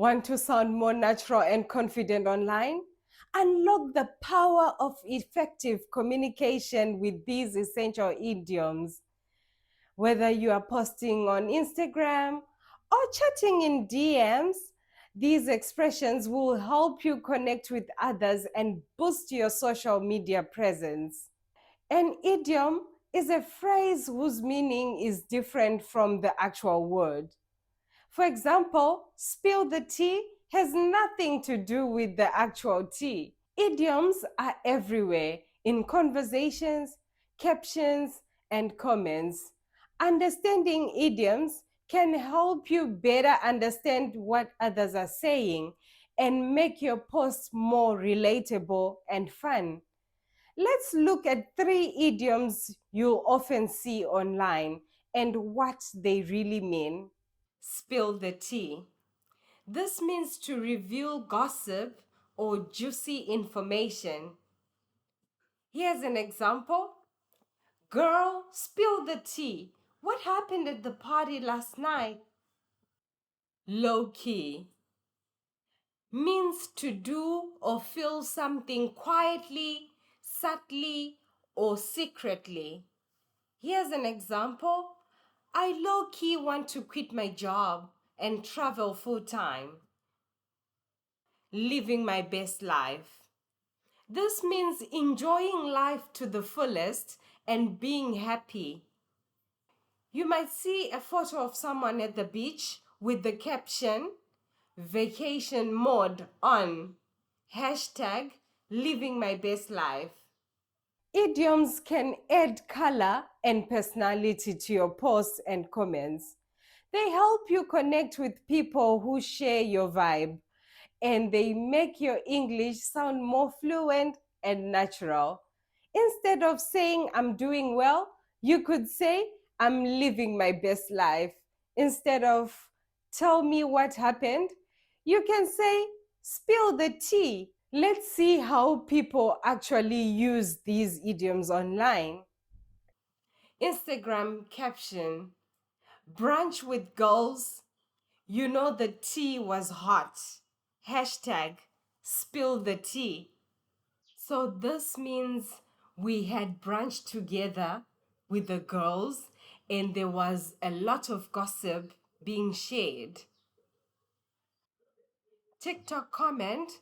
Want to sound more natural and confident online? Unlock the power of effective communication with these essential idioms. Whether you are posting on Instagram or chatting in DMs, these expressions will help you connect with others and boost your social media presence. An idiom is a phrase whose meaning is different from the actual word. For example, spill the tea has nothing to do with the actual tea. Idioms are everywhere in conversations, captions, and comments. Understanding idioms can help you better understand what others are saying and make your posts more relatable and fun. Let's look at 3 idioms you'll often see online and what they really mean. Spill the tea. This means to reveal gossip or juicy information. Here's an example. Girl, spill the tea. What happened at the party last night? Low-key means to do or feel something quietly, subtly, or secretly. Here's an example. I low-key want to quit my job and travel full-time. Living my best life. This means enjoying life to the fullest and being happy. You might see a photo of someone at the beach with the caption, vacation mode on, hashtag living my best life. Idioms can add color and personality to your posts and comments. They help you connect with people who share your vibe, and they make your English sound more fluent and natural. Instead of saying I'm doing well, you could say I'm living my best life. Instead of tell me what happened, you can say spill the tea. Let's see how people actually use these idioms online. Instagram caption, brunch with girls, you know the tea was hot. Hashtag spill the tea. So this means we had brunch together with the girls and there was a lot of gossip being shared. TikTok comment,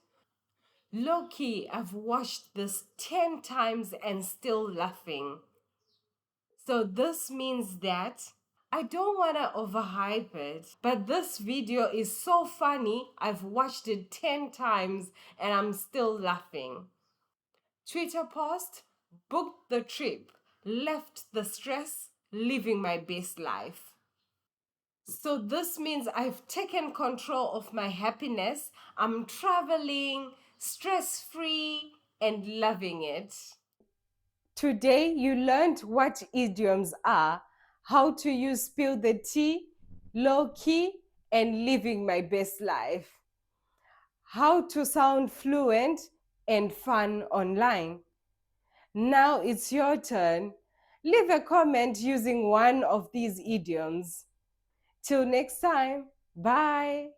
low-key, I've watched this 10 times and still laughing. So this means that I don't want to overhype it, but this video is so funny, I've watched it 10 times and I'm still laughing. Twitter post, booked the trip, left the stress, living my best life. So this means I've taken control of my happiness, I'm traveling, stress-free, and loving it. Today, you learned what idioms are, how to use spill the tea, low-key, and living my best life. How to sound fluent and fun online. Now it's your turn. Leave a comment using one of these idioms. Till next time, bye.